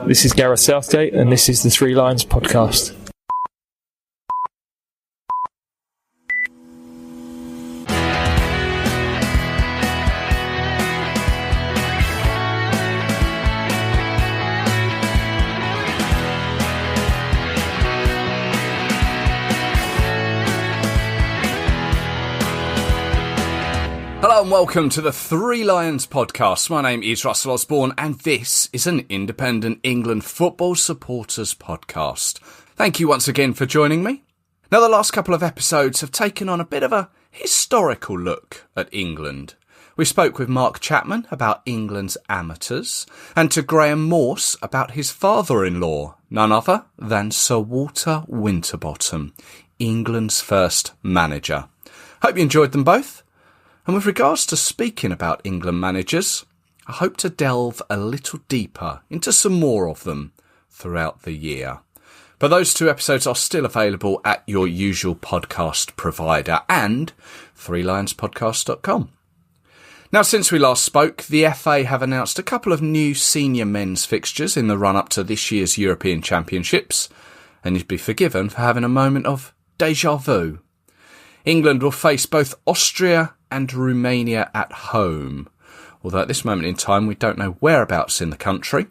This is Gareth Southgate, and this is the Three Lions podcast. Hello and welcome to the Three Lions podcast. My name is Russell Osborne and this is an independent England football supporters podcast. Thank you once again for joining me. Now, the last couple of episodes have taken on a bit of a historical look at England. We spoke with Mark Chapman about England's amateurs and to Graham Morse about his father-in-law, none other than Sir Walter Winterbottom, England's first manager. Hope you enjoyed them both. And with regards to speaking about England managers, I hope to delve a little deeper into some more of them throughout the year. But those two episodes are still available at your usual podcast provider and threelionspodcast.com. Now, since we last spoke, the FA have announced a couple of new senior men's fixtures in the run-up to this year's European Championships, and you'd be forgiven for having a moment of déjà vu. England will face both Austria and Romania at home, although at this moment in time we don't know whereabouts in the country.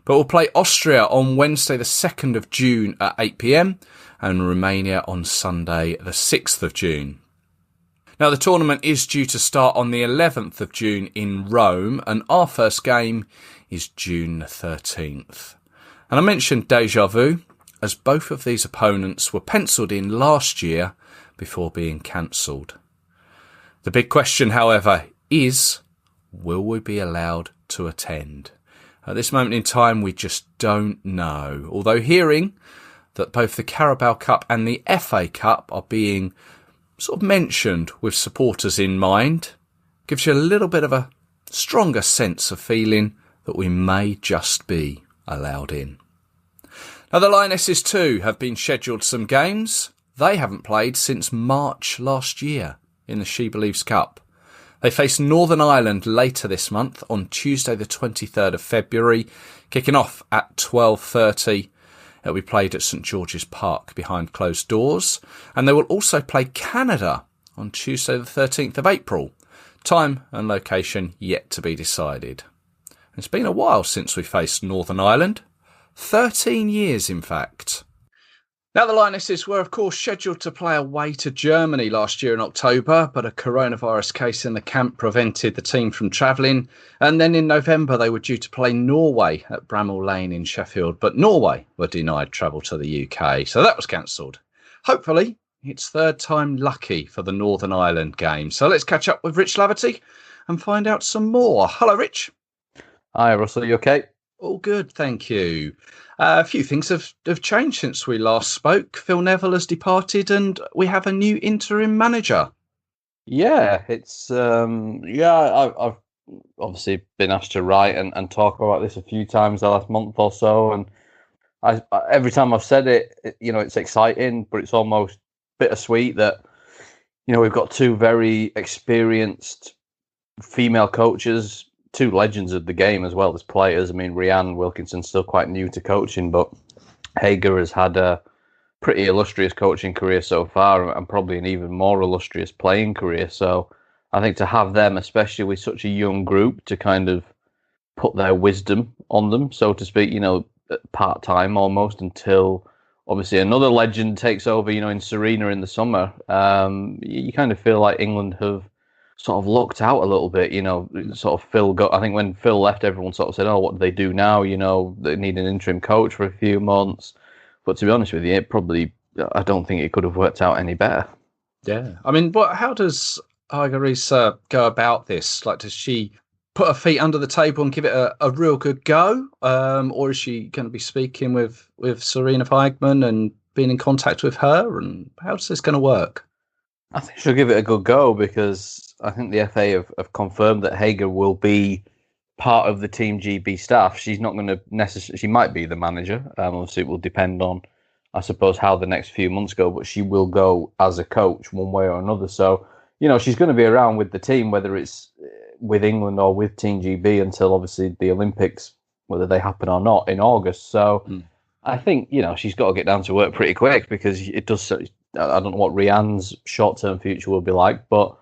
But we'll play Austria on Wednesday the 2nd of June at 8 p.m. and Romania on Sunday the 6th of June. Now, the tournament is due to start on the 11th of June in Rome, and our first game is June the 13th. And I mentioned déjà vu, as both of these opponents were pencilled in last year before being cancelled. The big question, however, is, will we be allowed to attend? At this moment in time, we just don't know. Although hearing that both the Carabao Cup and the FA Cup are being sort of mentioned with supporters in mind, gives you a little bit of a stronger sense of feeling that we may just be allowed in. Now, the Lionesses too have been scheduled some games. They haven't played since March last year in the She Believes Cup. They face Northern Ireland later this month on Tuesday the 23rd of February, kicking off at 12:30. It'll be played at St George's Park behind closed doors. And they will also play Canada on Tuesday the 13th of April. Time and location yet to be decided. It's been a while since we faced Northern Ireland. 13 years, in fact. Now, the Lionesses were, of course, scheduled to play away to Germany last year in October, but a coronavirus case in the camp prevented the team from travelling. And then in November, they were due to play Norway at Bramall Lane in Sheffield, but Norway were denied travel to the UK, so that was cancelled. Hopefully, it's third time lucky for the Northern Ireland game. So let's catch up with Rich Laverty and find out some more. Hello, Rich. Hi, Russell. You okay? All good, thank you. A few things have changed since we last spoke. Phil Neville has departed and we have a new interim manager. Yeah, it's I've obviously been asked to write and talk about this a few times the last month or so, and I every time I've said it, it's exciting, but it's almost bittersweet that we've got two very experienced female coaches, two legends of the game as well as players. I mean, Rhiannon Wilkinson's still quite new to coaching, but Hager has had a pretty illustrious coaching career so far and probably an even more illustrious playing career. So I think to have them, especially with such a young group, to kind of put their wisdom on them, so to speak, part-time almost until obviously another legend takes over, in Serena in the summer. You kind of feel like England have sort of looked out a little bit, sort of I think when Phil left, everyone sort of said, oh, what do they do now? They need an interim coach for a few months. But to be honest with you, I don't think it could have worked out any better. Yeah. I mean, how does Igarisa go about this? Like, does she put her feet under the table and give it a real good go? Or is she going to be speaking with Serena Feigman and being in contact with her? And how's this going to work? I think she'll give it a good go because I think the FA have confirmed that Hager will be part of the Team GB staff. She's not going to necessarily. She might be the manager. Obviously, it will depend on, I suppose, how the next few months go. But she will go as a coach one way or another. So, she's going to be around with the team, whether it's with England or with Team GB, until obviously the Olympics whether they happen or not in August. So I think, she's got to get down to work pretty quick, because it does. I don't know what Rianne's short-term future will be like, but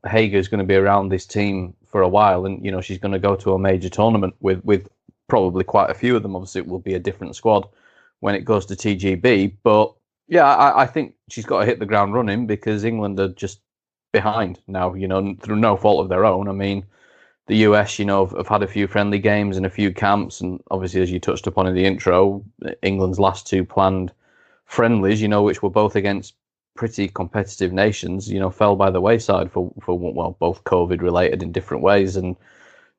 Hager's going to be around this team for a while, and she's going to go to a major tournament with probably quite a few of them. Obviously, it will be a different squad when it goes to TGB, but yeah, I think she's got to hit the ground running, because England are just behind now, through no fault of their own. I mean, the US, have had a few friendly games and a few camps, and obviously, as you touched upon in the intro, England's last two planned friendlies, which were both against pretty competitive nations, fell by the wayside for both COVID related in different ways. And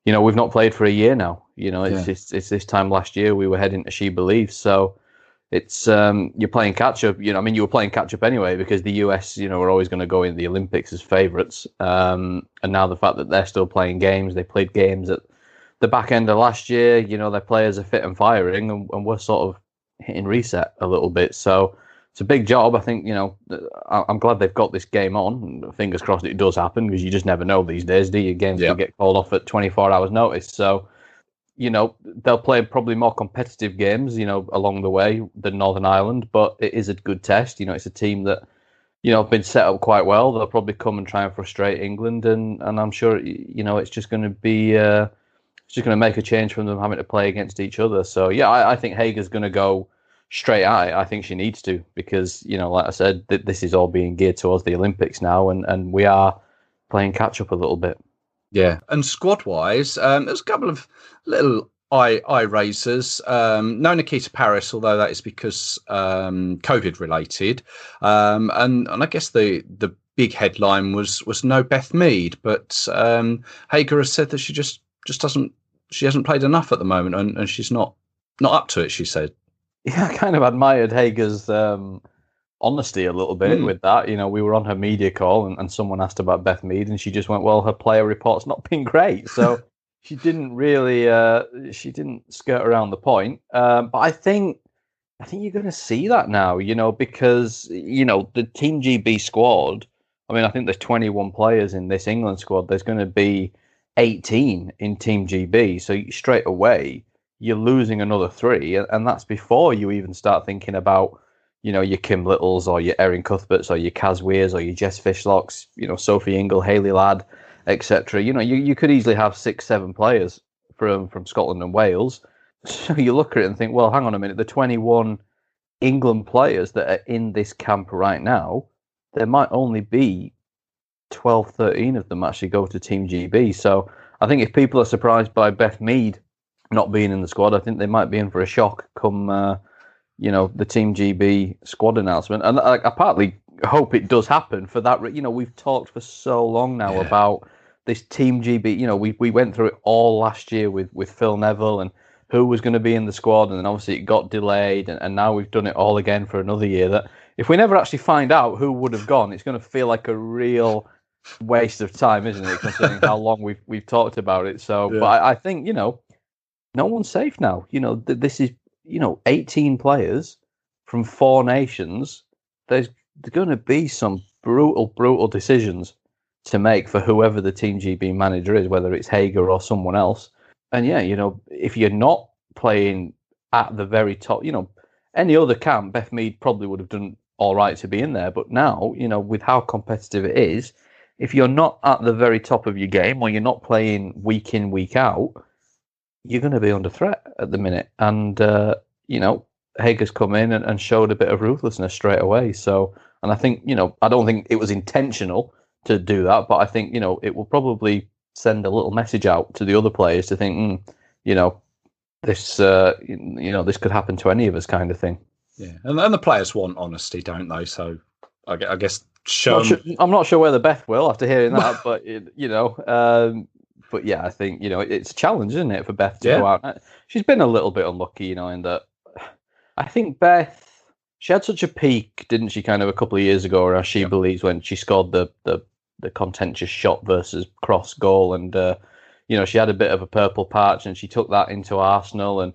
we've not played for a year now. It's this time last year we were heading to She Believes, so it's you're playing catch up. You were playing catch up anyway, because the US are always going to go in the Olympics as favourites, and now the fact that they're still playing games, they played games at the back end of last year. Their players are fit and firing, and we're sort of hitting reset a little bit. So it's a big job. I think, I'm glad they've got this game on. Fingers crossed it does happen, because you just never know these days, do you? Games can get called off at 24 hours notice. So, they'll play probably more competitive games, along the way than Northern Ireland, but it is a good test. It's a team that, have been set up quite well. They'll probably come and try and frustrate England, and I'm sure, it's just going to be, it's just going to make a change from them having to play against each other. So, yeah, I think Hager's going to go straight at it. I think she needs to, because, like I said, this is all being geared towards the Olympics now, and we are playing catch up a little bit. Yeah, and squad-wise, there's a couple of little eye raisers. No Nikita Paris, although that is because COVID-related. And I guess the big headline was no Beth Mead, but Hager has said that she just hasn't played enough at the moment, and she's not up to it, she said. Yeah, I kind of admired Hager's honesty a little bit with that. We were on her media call, and someone asked about Beth Mead, and she just went, well, her player report's not been great. So she didn't really, she didn't skirt around the point. But I think you're going to see that now, because, the Team GB squad, I think there's 21 players in this England squad. There's going to be 18 in Team GB. So straight away, you're losing another 3, and that's before you even start thinking about, your Kim Littles or your Erin Cuthberts or your Kaz Weirs or your Jess Fishlocks, Sophie Ingle, Hayley Ladd, etc. You could easily have 6-7 players from Scotland and Wales. So you look at it and think, well, hang on a minute, the 21 England players that are in this camp right now, there might only be 12, 13 of them actually go to Team GB. So I think if people are surprised by Beth Mead not being in the squad, I think they might be in for a shock come the Team GB squad announcement. And I partly hope it does happen for that. We've talked for so long now about this Team GB. We went through it all last year with Phil Neville and who was going to be in the squad, and then obviously it got delayed, and now we've done it all again for another year. That if we never actually find out who would have gone, it's going to feel like a real waste of time, isn't it? Considering how long we've talked about it. So, but I think no one's safe now. This is 18 players from 4 nations. There's going to be some brutal decisions to make for whoever the Team GB manager is, whether it's Hager or someone else. And if you're not playing at the very top, any other camp, Beth Mead probably would have done all right to be in there. But now, with how competitive it is, if you're not at the very top of your game, or you're not playing week in, week out, you're going to be under threat at the minute. And, Hager's come in and showed a bit of ruthlessness straight away. So, and I think, I don't think it was intentional to do that, but I think, it will probably send a little message out to the other players to think, this, this could happen to any of us, kind of thing. Yeah. And the players want honesty, don't they? So I guess I'm not sure whether Beth will after hearing that, but, but yeah, I think, it's a challenge, isn't it, for Beth to go out. She's been a little bit unlucky, in that I think Beth, she had such a peak, didn't she, kind of a couple of years ago, or as she believes, when she scored the contentious shot versus cross goal, and, she had a bit of a purple patch, and she took that into Arsenal, and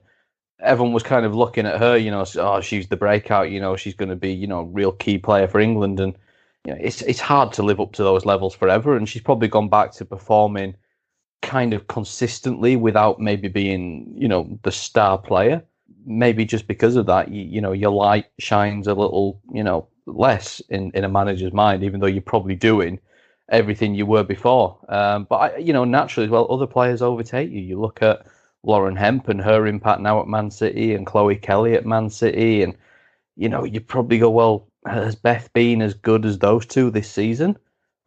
everyone was kind of looking at her, she's the breakout, she's going to be, a real key player for England, and it's hard to live up to those levels forever, and she's probably gone back to performing kind of consistently without maybe being, the star player. Maybe just because of that, your light shines a little, less in a manager's mind, even though you're probably doing everything you were before. But naturally as well, other players overtake you. You look at Lauren Hemp and her impact now at Man City, and Chloe Kelly at Man City, and you probably go, well, has Beth been as good as those two this season?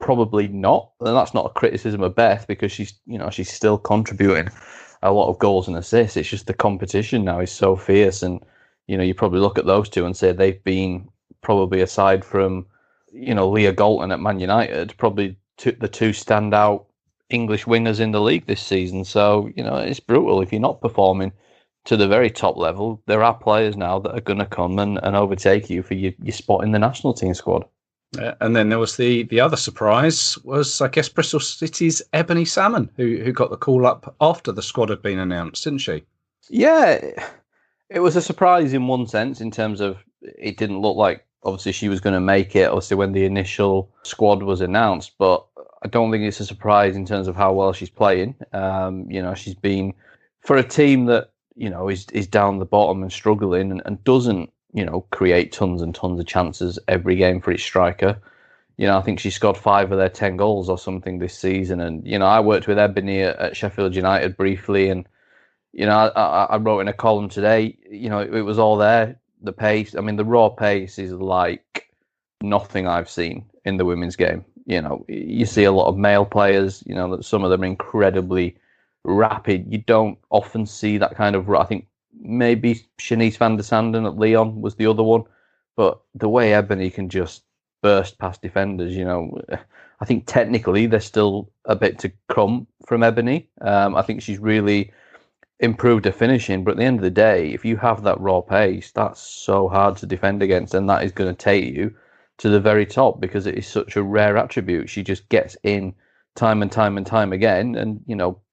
Probably not. And that's not a criticism of Beth, because she's still contributing a lot of goals and assists. It's just the competition now is so fierce, and you probably look at those two and say they've been probably, aside from Leah Galton at Man United, probably the two standout English wingers in the league this season. So it's brutal if you're not performing to the very top level. There are players now that are going to come and overtake you for your spot in the national team squad. And then there was the other surprise was, I guess, Bristol City's Ebony Salmon, who got the call up after the squad had been announced, didn't she? Yeah, it was a surprise in one sense, in terms of it didn't look like, obviously, she was going to make it, obviously, when the initial squad was announced. But I don't think it's a surprise in terms of how well she's playing. She's been, for a team that, is down the bottom and struggling and doesn't, create tons and tons of chances every game for its striker. I think she scored 5 of their 10 goals or something this season. And, I worked with Ebony at Sheffield United briefly, and, I wrote in a column today, it was all there. The pace, I mean, the raw pace is like nothing I've seen in the women's game. You see a lot of male players, that some of them are incredibly rapid. You don't often see that kind of, I think maybe Shanice van der Sanden at Lyon was the other one, but the way Ebony can just burst past defenders, I think technically there's still a bit to come from Ebony. I think she's really improved her finishing, but at the end of the day, if you have that raw pace, that's so hard to defend against, and that is going to take you to the very top, because it is such a rare attribute. She just gets in time and time and time again, and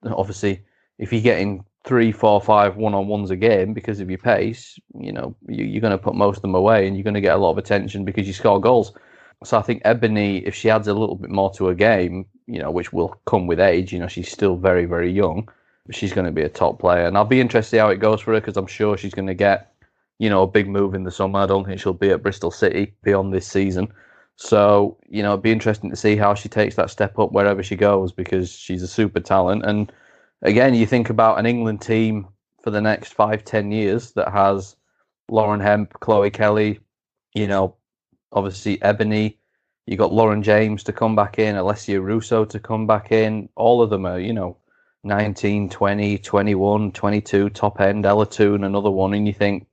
obviously if you're getting 3, 4, 5 one-on-ones a game because of your pace, you're going to put most of them away, and you're going to get a lot of attention because you score goals. So I think Ebony, if she adds a little bit more to her game, which will come with age, she's still very, very young, she's going to be a top player. And I'll be interested to see how it goes for her, because I'm sure she's going to get, a big move in the summer. I don't think she'll be at Bristol City beyond this season. So, it'd be interesting to see how she takes that step up wherever she goes, because she's a super talent. And again, you think about an England team for the next 5-10 years that has Lauren Hemp, Chloe Kelly, obviously Ebony, you got Lauren James to come back in, Alessia Russo to come back in. All of them are, 19, 20, 21, 22, top end, Ella Toon, another one. And you think,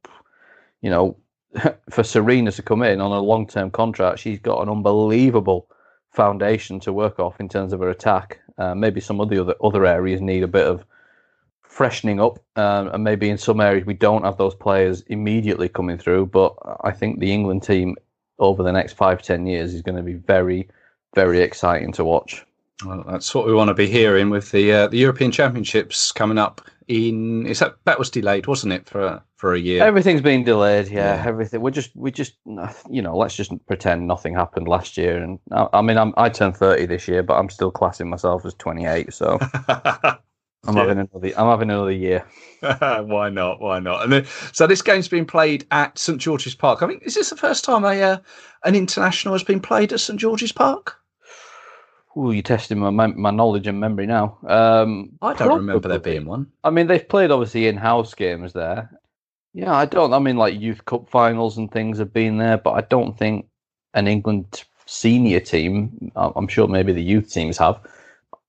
for Serena to come in on a long-term contract, she's got an unbelievable foundation to work off in terms of her attack. Maybe some of the other areas need a bit of freshening up, and maybe in some areas we don't have those players immediately coming through. But I think the England team over the next 5-10 years is going to be very, very exciting to watch. Well, that's what we want to be hearing with the European Championships coming up in. That was delayed, wasn't it, for a year? Everything's been delayed. Yeah, everything. We just let's just pretend nothing happened last year. And I turned 30 this year, but I'm still classing myself as 28. So I'm having another year. Why not? And then, so this game's been played at St George's Park. I mean, is this the first time an international has been played at St George's Park? Ooh, you're testing my knowledge and memory now. I don't remember there being one. I mean, they've played obviously in-house games there. Yeah, like Youth Cup finals and things have been there, but I don't think an England senior team, I'm sure maybe the youth teams have.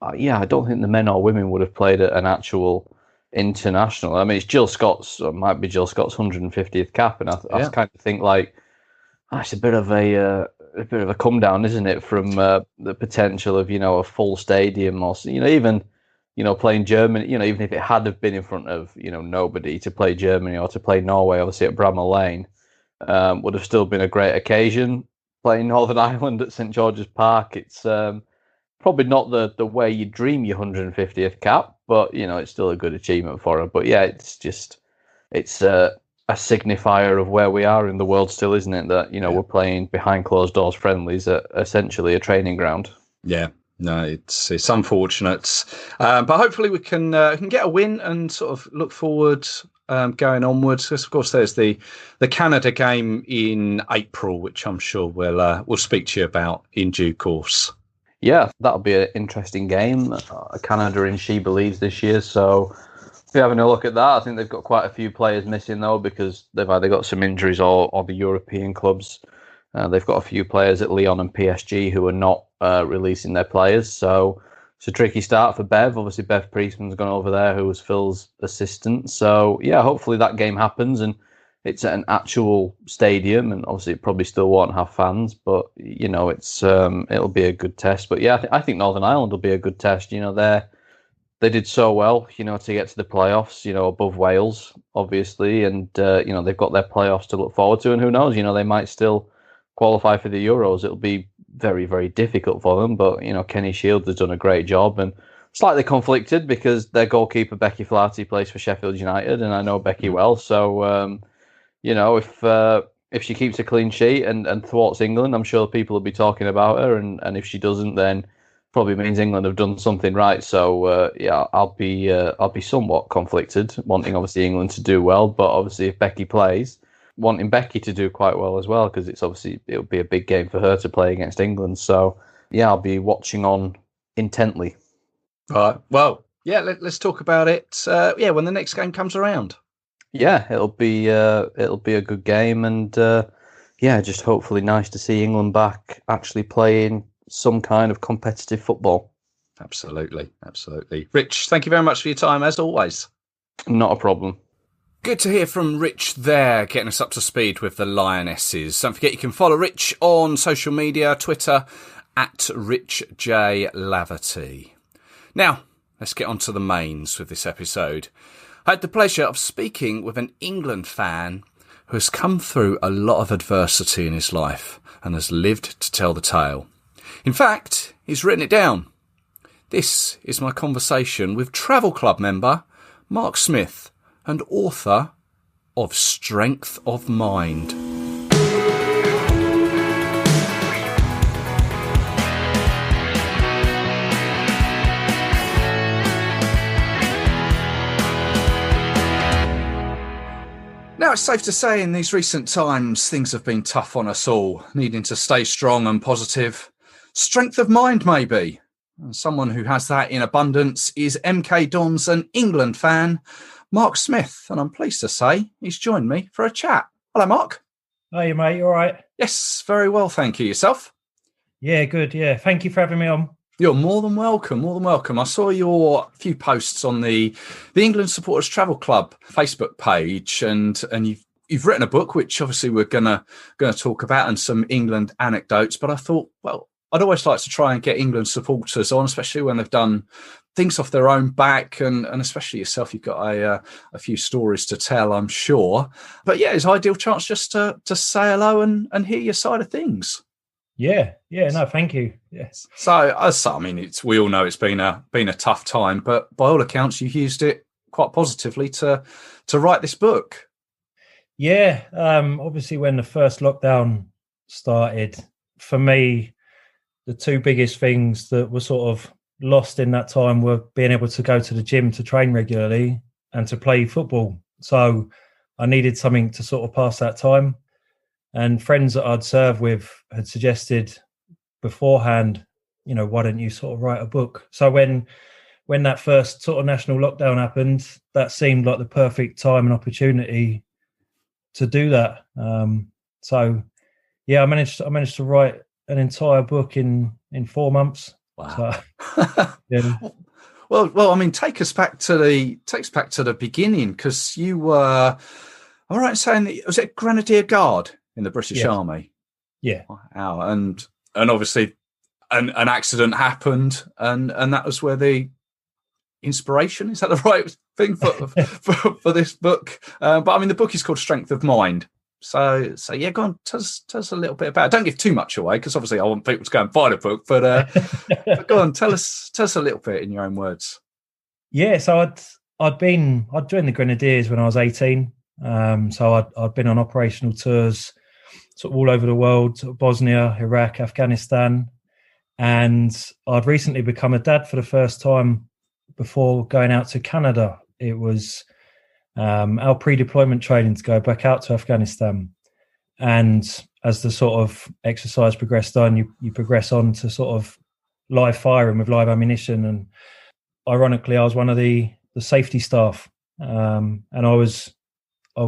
I don't think the men or women would have played at an actual international. I mean, it's Jill Scott's 150th cap, and I kind of think like, it's a bit of a come down, isn't it, from the potential of a full stadium, or even playing Germany. Even if it had have been in front of nobody, to play Germany or to play Norway, obviously at Bramall Lane, would have still been a great occasion. Playing Northern Ireland at St George's Park, it's probably not the way you dream your 150th cap, but it's still a good achievement for her. But yeah, it's a signifier of where we are in the world still, isn't it? That we're playing behind closed doors friendlies at essentially a training ground. Yeah, No, it's unfortunate, but hopefully we can get a win and sort of look forward going onwards. Because of course there's the Canada game in April, which I'm sure we'll speak to you about in due course. Yeah, that'll be an interesting game. Canada in She Believes this year, so if you're having a look at that, I think they've got quite a few players missing though, because they've either got some injuries or the European clubs. They've got a few players at Lyon and PSG who are not releasing their players, so it's a tricky start for Bev. Obviously, Bev Priestman's gone over there, who was Phil's assistant. So yeah, hopefully that game happens and it's at an actual stadium, and obviously it probably still won't have fans, but you know, it's it'll be a good test. But yeah, I think Northern Ireland will be a good test. You know, they did so well, you know, to get to the playoffs, you know, above Wales, obviously, and you know, they've got their playoffs to look forward to, and who knows, you know, they might still qualify for the Euros. It'll be very, very difficult for them, but you know, Kenny Shields has done a great job, and slightly conflicted because their goalkeeper Becky Flaherty plays for Sheffield United, and I know Becky well, so you know, if she keeps a clean sheet and thwarts England, I'm sure people will be talking about her, and if she doesn't, then probably means England have done something right. So yeah, I'll be somewhat conflicted, wanting obviously England to do well, but obviously if Becky plays, wanting Becky to do quite well as well, because it'll be a big game for her to play against England. So yeah, I'll be watching on intently. Right. Well, yeah, let's talk about it. When the next game comes around. Yeah, it'll be a good game, and yeah, just hopefully nice to see England back actually playing some kind of competitive football. Absolutely. Rich, thank you very much for your time, as always. Not a problem. Good to hear from Rich there, getting us up to speed with the Lionesses. Don't forget you can follow Rich on social media, Twitter, at Rich J. Laverty. Now, let's get on to the mains with this episode. I had the pleasure of speaking with an England fan who has come through a lot of adversity in his life and has lived to tell the tale. In fact, he's written it down. This is my conversation with Travel Club member Mark Smith and author of Strength of Mind. Now, it's safe to say in these recent times, things have been tough on us all, needing to stay strong and positive. Strength of mind, maybe. And someone who has that in abundance is MK Dons, an England fan, Mark Smith, and I'm pleased to say he's joined me for a chat. Hello, Mark. Hey, mate, you all right? Yes, very well, thank you. Yourself? Yeah, good, yeah. Thank you for having me on. You're more than welcome, I saw your few posts on the England Supporters Travel Club Facebook page, and you've written a book, which obviously we're gonna talk about, and some England anecdotes. But I thought, well, I'd always like to try and get England supporters on, especially when they've done things off their own back, and especially yourself. You've got a few stories to tell, I'm sure. But yeah, it's an ideal chance just to say hello and hear your side of things. Yeah, no, thank you. Yes. So I mean, we all know it's been a tough time, but by all accounts, you've used it quite positively to write this book. Yeah, obviously when the first lockdown started, for me, the two biggest things that were sort of lost in that time were being able to go to the gym to train regularly and to play football. So I needed something to sort of pass that time. And friends that I'd served with had suggested beforehand, you know, why don't you sort of write a book? So when that first sort of national lockdown happened, that seemed like the perfect time and opportunity to do that. So yeah, I managed to write an entire book in 4 months. Wow. So, yeah. Well, I mean, take us back to the beginning, because you were, all right, saying that, was it Grenadier Guard in the British Army? Yeah. Wow. And obviously an accident happened, and that was where the inspiration, is that the right thing for this book? But I mean, the book is called Strength of Mind. So yeah, go on, tell us a little bit about it. Don't give too much away, because obviously I want people to go and buy the book, but go on, tell us a little bit in your own words. Yeah, so I'd joined the Grenadiers when I was 18. So I'd been on operational tours sort of all over the world, sort of Bosnia, Iraq, Afghanistan. And I'd recently become a dad for the first time before going out to Canada. It was our pre-deployment training to go back out to Afghanistan. And as the sort of exercise progressed on, you progress on to sort of live firing with live ammunition. And ironically, I was one of the safety staff, and I was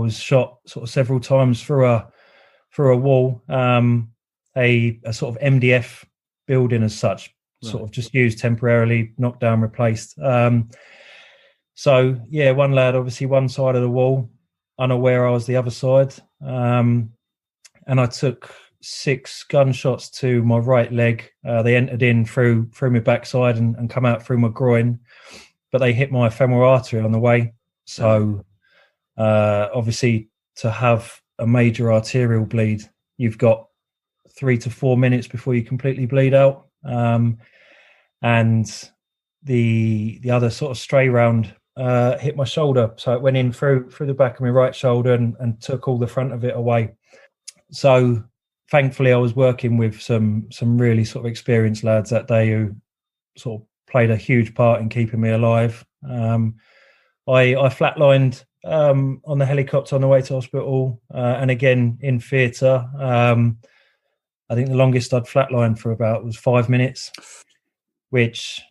shot sort of several times through a wall, a sort of MDF building as such, sort of just used temporarily, knocked down, replaced. So yeah, one lad obviously one side of the wall, unaware I was the other side, and I took 6 gunshots to my right leg. They entered in through my backside and come out through my groin, but they hit my femoral artery on the way. So obviously, to have a major arterial bleed, you've got 3 to 4 minutes before you completely bleed out. And the other sort of stray round hit my shoulder, so it went in through the back of my right shoulder and took all the front of it away. So thankfully, I was working with some really sort of experienced lads that day who sort of played a huge part in keeping me alive. I flatlined on the helicopter on the way to hospital, and again in theatre. I think the longest I'd flatlined for about was 5 minutes, which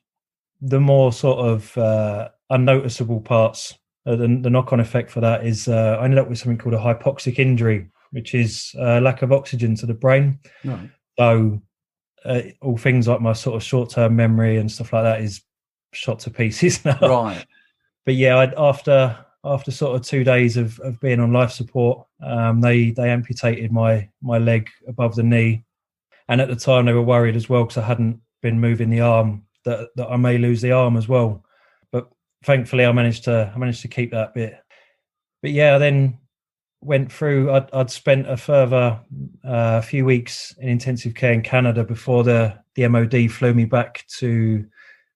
the more sort of unnoticeable parts, the knock-on effect for that is I ended up with something called a hypoxic injury, which is lack of oxygen to the brain. Right. So all things like my sort of short-term memory and stuff like that is shot to pieces now. Right. But yeah, after sort of 2 days of being on life support, they amputated my leg above the knee, and at the time they were worried as well because I hadn't been moving the arm that I may lose the arm as well. But thankfully, I managed to keep that bit. But yeah, I then went through. I'd spent a further few weeks in intensive care in Canada before the MOD flew me back to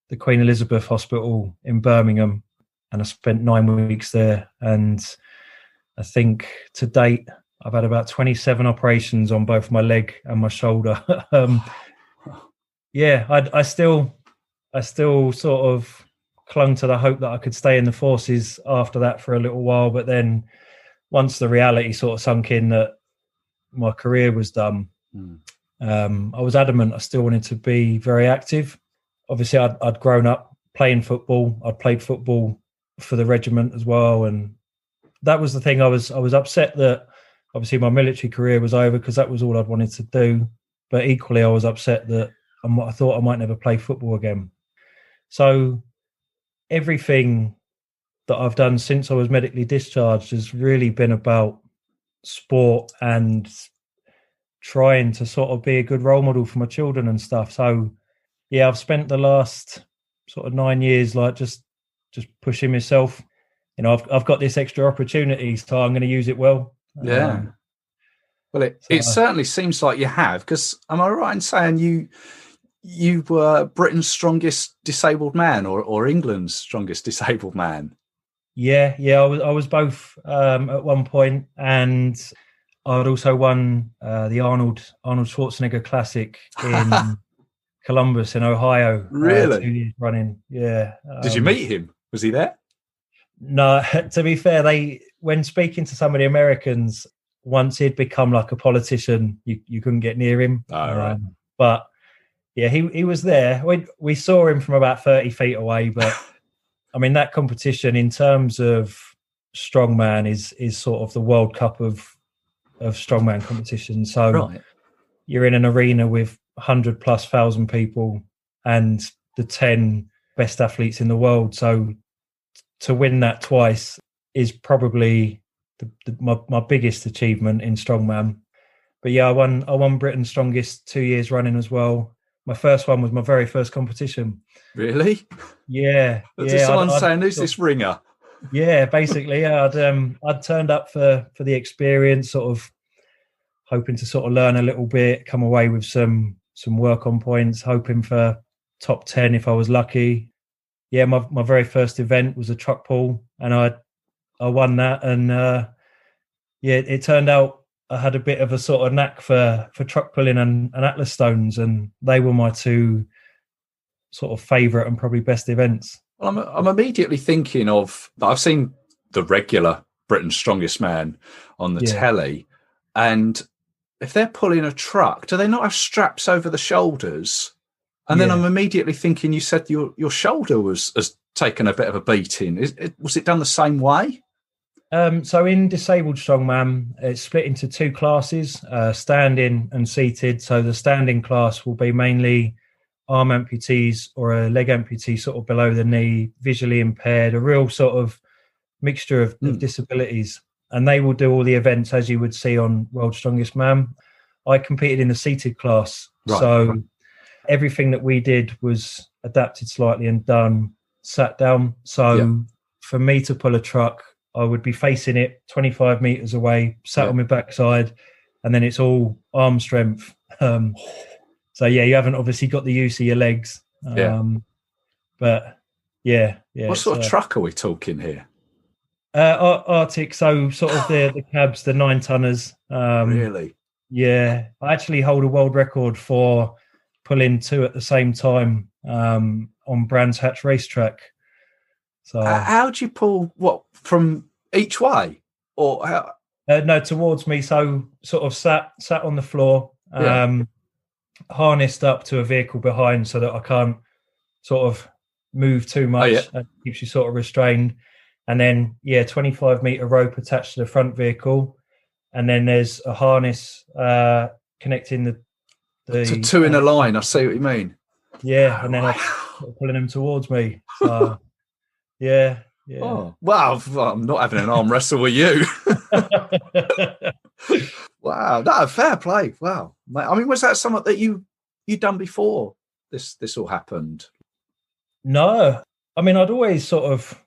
the Queen Elizabeth Hospital in Birmingham, and I spent 9 weeks there. And I think to date, I've had about 27 operations on both my leg and my shoulder. Yeah, I still sort of clung to the hope that I could stay in the forces after that for a little while. But then once the reality sort of sunk in that my career was done, I was adamant I still wanted to be very active. Obviously, I'd grown up playing football. I'd played football for the regiment as well, and that was the thing. I was upset that obviously my military career was over because that was all I'd wanted to do. But equally, I was upset that I thought I might never play football again. So everything that I've done since I was medically discharged has really been about sport and trying to sort of be a good role model for my children and stuff. So yeah, I've spent the last sort of 9 years like just pushing myself. You know, I've got this extra opportunity, so I'm going to use it well. Yeah. Well, it certainly seems like you have, because am I right in saying you were Britain's strongest disabled man or England's strongest disabled man? Yeah, I was both at one point, and I'd also won the Arnold Schwarzenegger Classic in Columbus in Ohio. Really? 2 years running. Yeah. Did you meet him? Was he there? No, to be fair, when speaking to some of the Americans, once he'd become like a politician, you couldn't get near him. Oh, right. But yeah, he was there. We saw him from about 30 feet away, but I mean, that competition in terms of strongman is sort of the World Cup of strongman competition. So right. You're in an arena with 100,000+ people and the 10 best athletes in the world. So to win that twice is probably my biggest achievement in strongman. But yeah, I won Britain's strongest 2 years running as well. My first one was my very first competition. Really? Yeah. Someone saying, "Who's this ringer?" Yeah, basically, yeah. I'd turned up for the experience, sort of hoping to sort of learn a little bit, come away with some work on points, hoping for top 10 if I was lucky. Yeah, my very first event was a truck pull, and I won that, and it turned out I had a bit of a sort of knack for truck pulling and Atlas stones, and they were my two sort of favourite and probably best events. Well, I'm immediately thinking of, I've seen the regular Britain's Strongest Man on the telly, and if they're pulling a truck, do they not have straps over the shoulders? And then I'm immediately thinking, you said your shoulder has taken a bit of a beating. Was it done the same way? So in disabled strongman, it's split into two classes, standing and seated. So the standing class will be mainly arm amputees or a leg amputee sort of below the knee, visually impaired, a real sort of mixture of disabilities. And they will do all the events as you would see on World's Strongest Man. I competed in the seated class. So everything that we did was adapted slightly and done sat down. So for me to pull a truck, I would be facing it 25 meters away, sat on my backside, and then it's all arm strength. So you haven't obviously got the use of your legs. But what sort of truck are we talking here? Arctic, so sort of the cabs, the 9-tonners. Really? Yeah, I actually hold a world record for pulling two at the same time on Brands Hatch racetrack. So how do you pull what from each way, or how? No, towards me. So sort of sat on the floor, harnessed up to a vehicle behind, so that I can't sort of move too much. It keeps you sort of restrained. And then 25-meter rope attached to the front vehicle, and then there's a harness connecting the two in a line. I see what you mean. Yeah, and then I'm pulling them towards me. So, yeah. Oh, well, I'm not having an arm wrestle with you. Wow, no, fair play. Wow, I mean, was that something that you'd done before this all happened? No, I mean, I'd always sort of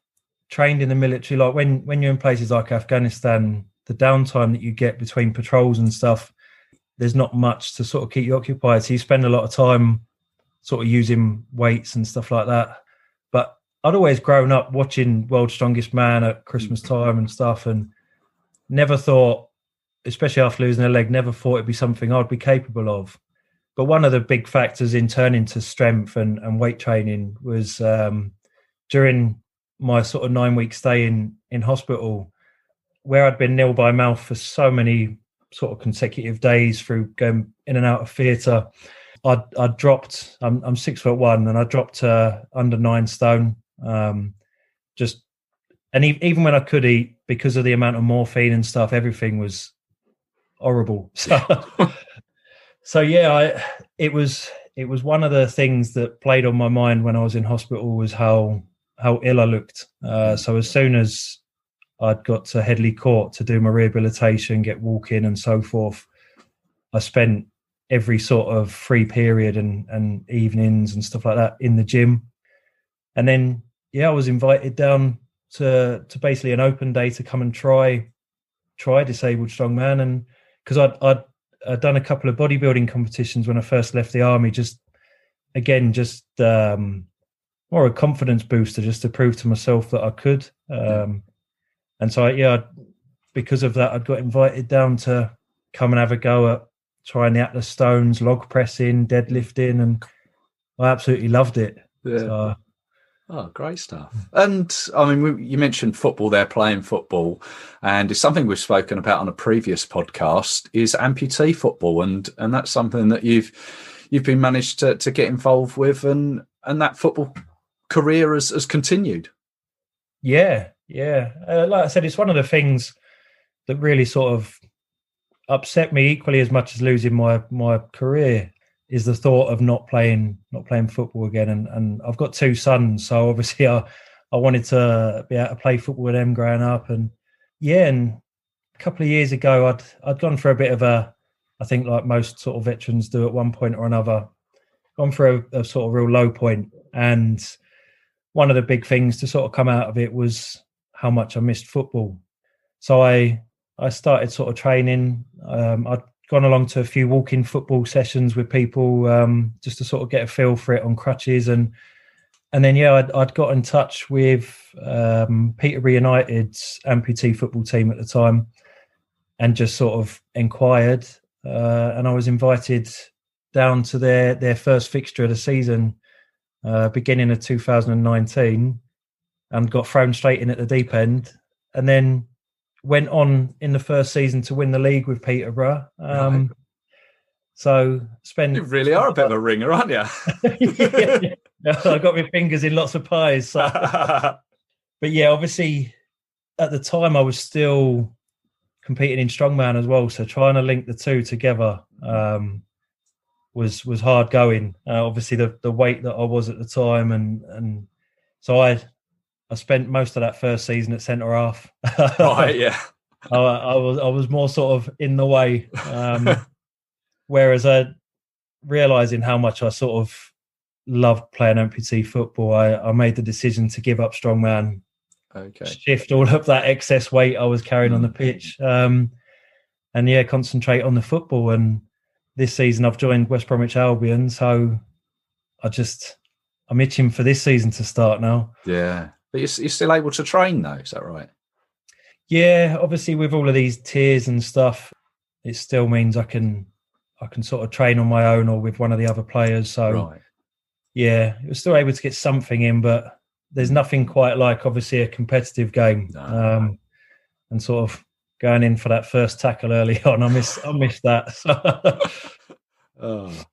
trained in the military. Like when you're in places like Afghanistan, the downtime that you get between patrols and stuff, there's not much to sort of keep you occupied. So you spend a lot of time sort of using weights and stuff like that. But I'd always grown up watching World's Strongest Man at Christmas time and stuff, and never thought, especially after losing a leg, never thought it'd be something I'd be capable of. But one of the big factors in turning to strength and weight training was during my sort of 9-week stay in hospital, where I'd been nil by mouth for so many sort of consecutive days through going in and out of theatre. I dropped, I'm 6'1", and I dropped under 9 stone. Even when I could eat, because of the amount of morphine and stuff, everything was horrible. So it was one of the things that played on my mind when I was in hospital was how ill I looked. So as soon as I'd got to Headley Court to do my rehabilitation, get walking and so forth, I spent every sort of free period and evenings and stuff like that in the gym. And then, I was invited down to basically an open day to come and try Disabled Strongman. And because I'd done a couple of bodybuilding competitions when I first left the army, just more a confidence booster, just to prove to myself that I could. And so, because of that, I'd got invited down to come and have a go at trying the Atlas stones, log pressing, deadlifting, and I absolutely loved it. Yeah. So, great stuff. And I mean, you mentioned football there, playing football, and it's something we've spoken about on a previous podcast, is amputee football, and that's something that you've been managed to get involved with, and that football career has continued. Yeah. Like I said, it's one of the things that really sort of upset me equally as much as losing my career, is the thought of not playing football again. And I've got 2 sons, so obviously I wanted to be able to play football with them growing up. And a couple of years ago, I'd gone for a bit of I think like most sort of veterans do at one point or another, gone for a sort of real low point. And one of the big things to sort of come out of it was how much I missed football. So I started sort of training. I'd gone along to a few walking football sessions with people just to sort of get a feel for it on crutches. And then, I'd got in touch with Peterborough United's amputee football team at the time. and just sort of inquired. And I was invited down to their first fixture of the season, beginning of 2019, and got thrown straight in at the deep end, and then went on in the first season to win the league with Peterborough. Right. So You really are a bit of a ringer, aren't you? Yeah. I got my fingers in lots of pies. So. But yeah, obviously at the time I was still competing in strongman as well. So trying to link the two together was hard going. Obviously the weight that I was at the time, and so I spent most of that first season at centre half. Right, yeah. I was more sort of in the way. Whereas realising how much I sort of loved playing amputee football, I made the decision to give up strongman, shift all of that excess weight I was carrying on the pitch, and concentrate on the football. And this season I've joined West Bromwich Albion, so I'm itching for this season to start now. Yeah, but you're still able to train though, is that right? Yeah, obviously with all of these tiers and stuff, it still means I can sort of train on my own or with one of the other players. So, right. Yeah, you're still able to get something in, but there's nothing quite like obviously a competitive game. No. And sort of going in for that first tackle early on, I miss that.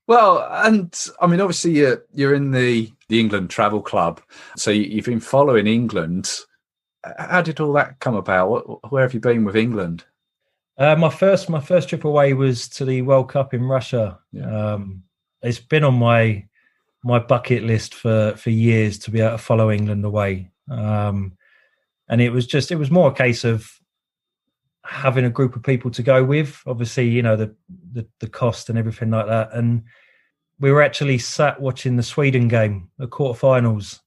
Well, and I mean, obviously you're in the England Travel Club, so you've been following England. How did all that come about? Where have you been with England? My first trip away was to the World Cup in Russia. Yeah. It's been on my bucket list for years to be able to follow England away. And it was more a case of having a group of people to go with. Obviously, the cost and everything like that. And we were actually sat watching the Sweden game, the quarterfinals,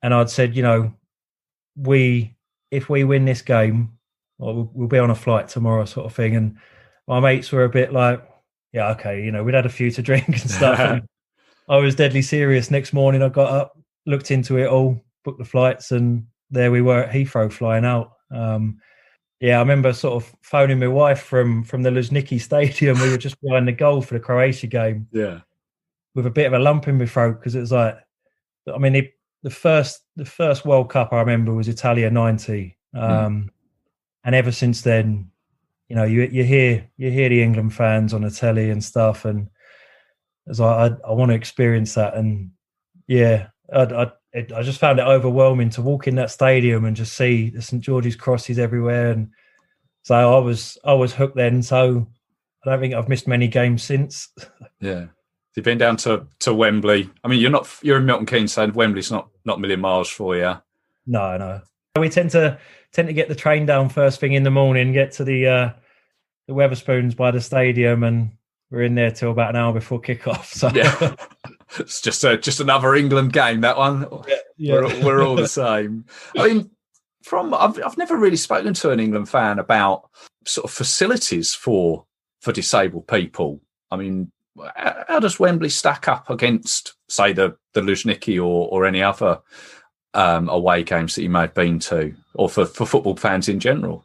and I'd said, if we win this game, we'll be on a flight tomorrow, sort of thing. And my mates were a bit like, yeah, okay, we'd had a few to drink and stuff. And I was deadly serious. Next morning, I got up, looked into it all, booked the flights, and there we were at Heathrow flying out. I remember sort of phoning my wife from the Lionesses stadium. We were just behind the goal for the Croatia game. Yeah, with a bit of a lump in my throat because it was like, I mean, the first World Cup I remember was Italia '90. And ever since then, you hear the England fans on the telly and stuff, and it's like I want to experience that. And I just found it overwhelming to walk in that stadium and just see the St George's crosses everywhere, and so I was hooked then. So I don't think I've missed many games since. Yeah, you've been down to Wembley. I mean, you're in Milton Keynes, so Wembley's not a million miles for you. No. We tend to get the train down first thing in the morning, get to the Wetherspoons by the stadium, and we're in there till about an hour before kick-off. So yeah, it's just another England game, that one. Yeah. We're all the same. I mean, I've never really spoken to an England fan about sort of facilities for disabled people. I mean, how does Wembley stack up against, say, the Luzhniki or any other away games that you may have been to, or for football fans in general?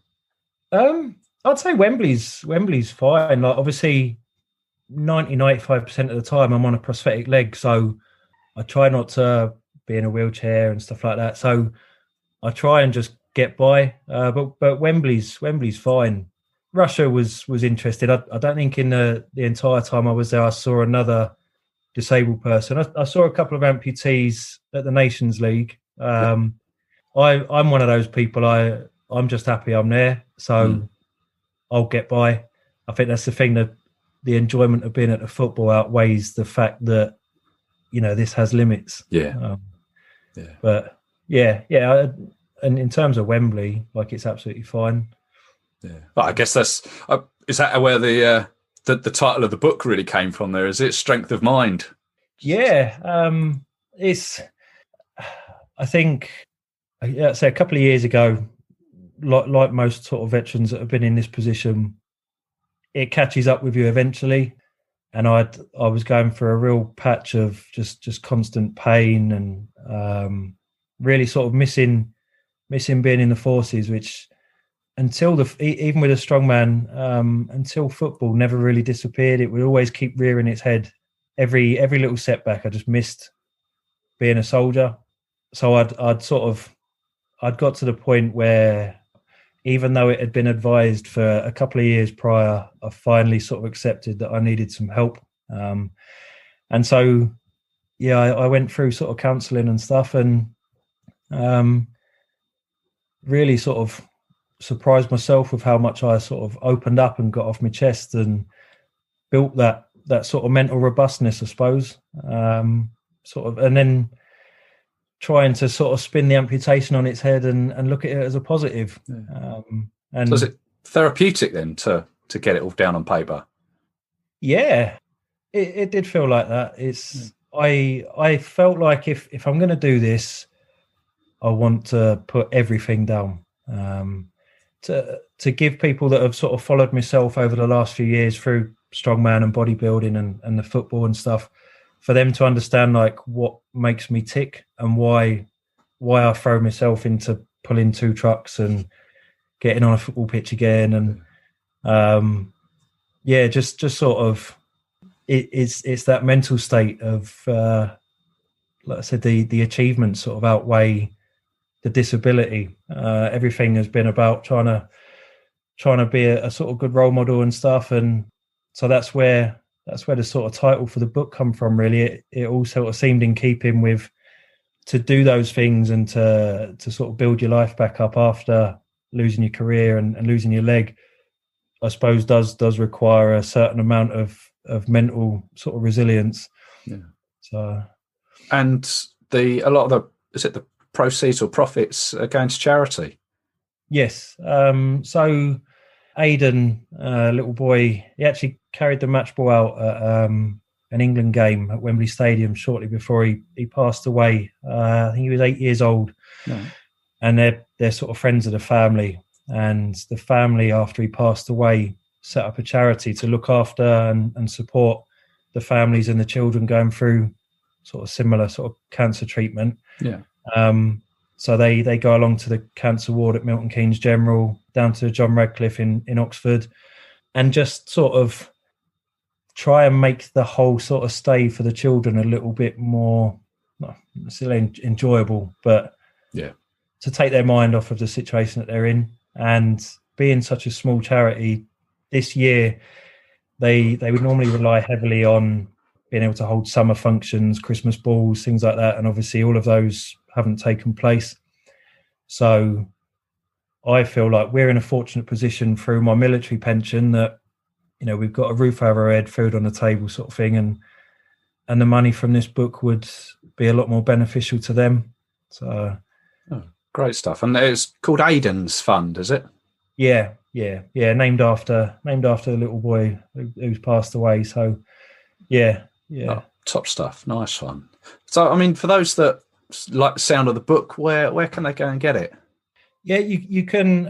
I'd say Wembley's fine. Like, obviously 95% of the time I'm on a prosthetic leg, so I try not to be in a wheelchair and stuff like that, so I try and just get by. But Wembley's fine. Russia was interested. I don't think in the entire time I was there I saw another disabled person. I saw a couple of amputees at the Nations League. I'm one of those people. I'm just happy I'm there, so I'll get by. I think that's the thing, that the enjoyment of being at the football outweighs the fact that this has limits. But and in terms of Wembley, like, it's absolutely fine. Yeah, but I guess that's is that where the title of the book really came from? There is it, Strength of Mind. Yeah, it's. I think, say a couple of years ago, like most sort of veterans that have been in this position, it catches up with you eventually. And I was going for a real patch of just constant pain and really sort of missing being in the forces, which until even with a strongman, until football never really disappeared, it would always keep rearing its head. Every little setback, I just missed being a soldier. So I'd got to the point where, even though it had been advised for a couple of years prior, I finally sort of accepted that I needed some help. And so, yeah, I went through sort of counselling and stuff, and really sort of surprised myself with how much I sort of opened up and got off my chest and built that sort of mental robustness, I suppose. And then trying to sort of spin the amputation on its head and look at it as a positive. Yeah. And so is it therapeutic then to get it all down on paper? Yeah, it did feel like that. I felt like if I'm going to do this, I want to put everything down. To give people that have sort of followed myself over the last few years through strongman and bodybuilding and the football and stuff, for them to understand like what makes me tick and why I throw myself into pulling 2 trucks and getting on a football pitch again. And just sort of it's that mental state of like I said, the achievements sort of outweigh the disability. Everything has been about trying to be a sort of good role model and stuff, and so that's where the sort of title for the book come from. Really, it all sort of seemed in keeping with to do those things and to sort of build your life back up after losing your career and losing your leg. I suppose does require a certain amount of mental sort of resilience. Yeah. So, and a lot of the proceeds or profits are going to charity? Yes. So Aidan, little boy, he actually carried the match ball out at an England game at Wembley Stadium shortly before he passed away. I think he was 8 years old. Right. And they're sort of friends of the family. And the family, after he passed away, set up a charity to look after and support the families and the children going through sort of similar sort of cancer treatment. Yeah. So they go along to the cancer ward at Milton Keynes General, down to John Radcliffe in Oxford, and just sort of try and make the whole sort of stay for the children a little bit more, not necessarily enjoyable, but to take their mind off of the situation that they're in. And being such a small charity, this year they would normally rely heavily on being able to hold summer functions, Christmas balls, things like that, and obviously all of those haven't taken place. So I feel like we're in a fortunate position through my military pension that, you know, we've got a roof over our head, food on the table sort of thing, and the money from this book would be a lot more beneficial to them. So great stuff. And it's called Aidan's Fund, is it? Yeah. Named after the little boy who's passed away. So yeah. Oh, top stuff. Nice one. So, I mean, for those that like the sound of the book, where can they go and get it? Yeah, you can.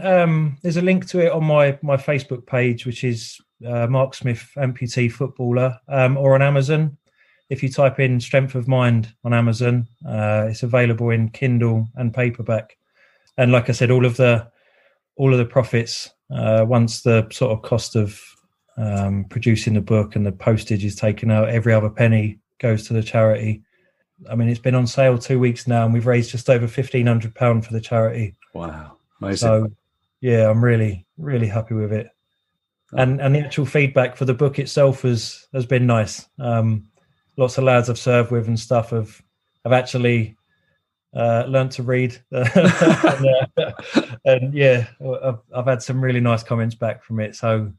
There's a link to it on my Facebook page, which is Mark Smith Amputee Footballer, or on Amazon. If you type in Strength of Mind on Amazon, it's available in Kindle and paperback. And like I said, all of the profits, once the sort of cost of producing the book and the postage is taken out, every other penny goes to the charity. I mean, it's been on sale 2 weeks now, and we've raised just over £1,500 for the charity. Wow, amazing! So, yeah, I'm really, really happy with it. And the actual feedback for the book itself has been nice. Lots of lads I've served with and stuff have actually learned to read, and yeah, I've had some really nice comments back from it. So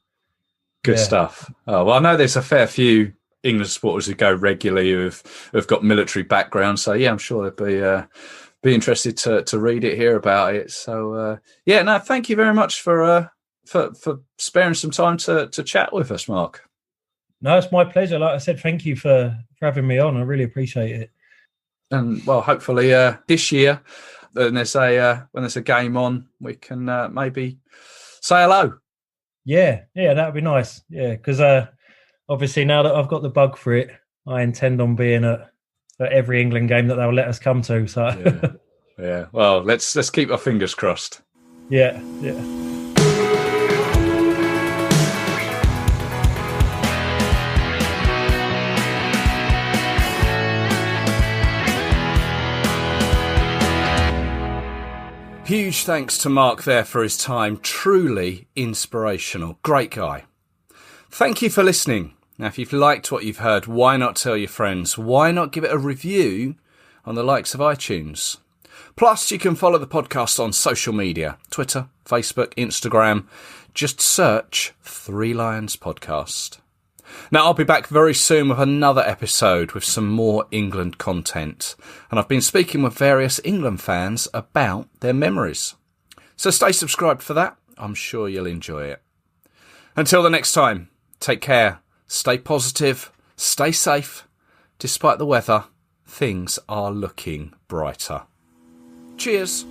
good stuff. Oh, well, I know there's a fair few England supporters who go regularly who've got military background. So yeah, I'm sure they'd be interested to read it, hear about it. So thank you very much for sparing some time to chat with us, Mark. No, it's my pleasure. Like I said, thank you for having me on. I really appreciate it. And well, hopefully this year, when there's a game on, we can maybe say hello. Yeah, that'd be nice. Yeah, because obviously now that I've got the bug for it, I intend on being at every England game that they'll let us come to. So yeah. Well, let's keep our fingers crossed. Yeah. Huge thanks to Mark there for his time. Truly inspirational. Great guy. Thank you for listening. Now, if you've liked what you've heard, why not tell your friends? Why not give it a review on the likes of iTunes? Plus, you can follow the podcast on social media, Twitter, Facebook, Instagram. Just search Three Lions Podcast. Now, I'll be back very soon with another episode with some more England content. And I've been speaking with various England fans about their memories. So stay subscribed for that. I'm sure you'll enjoy it. Until the next time, take care, stay positive, stay safe. Despite the weather, things are looking brighter. Cheers.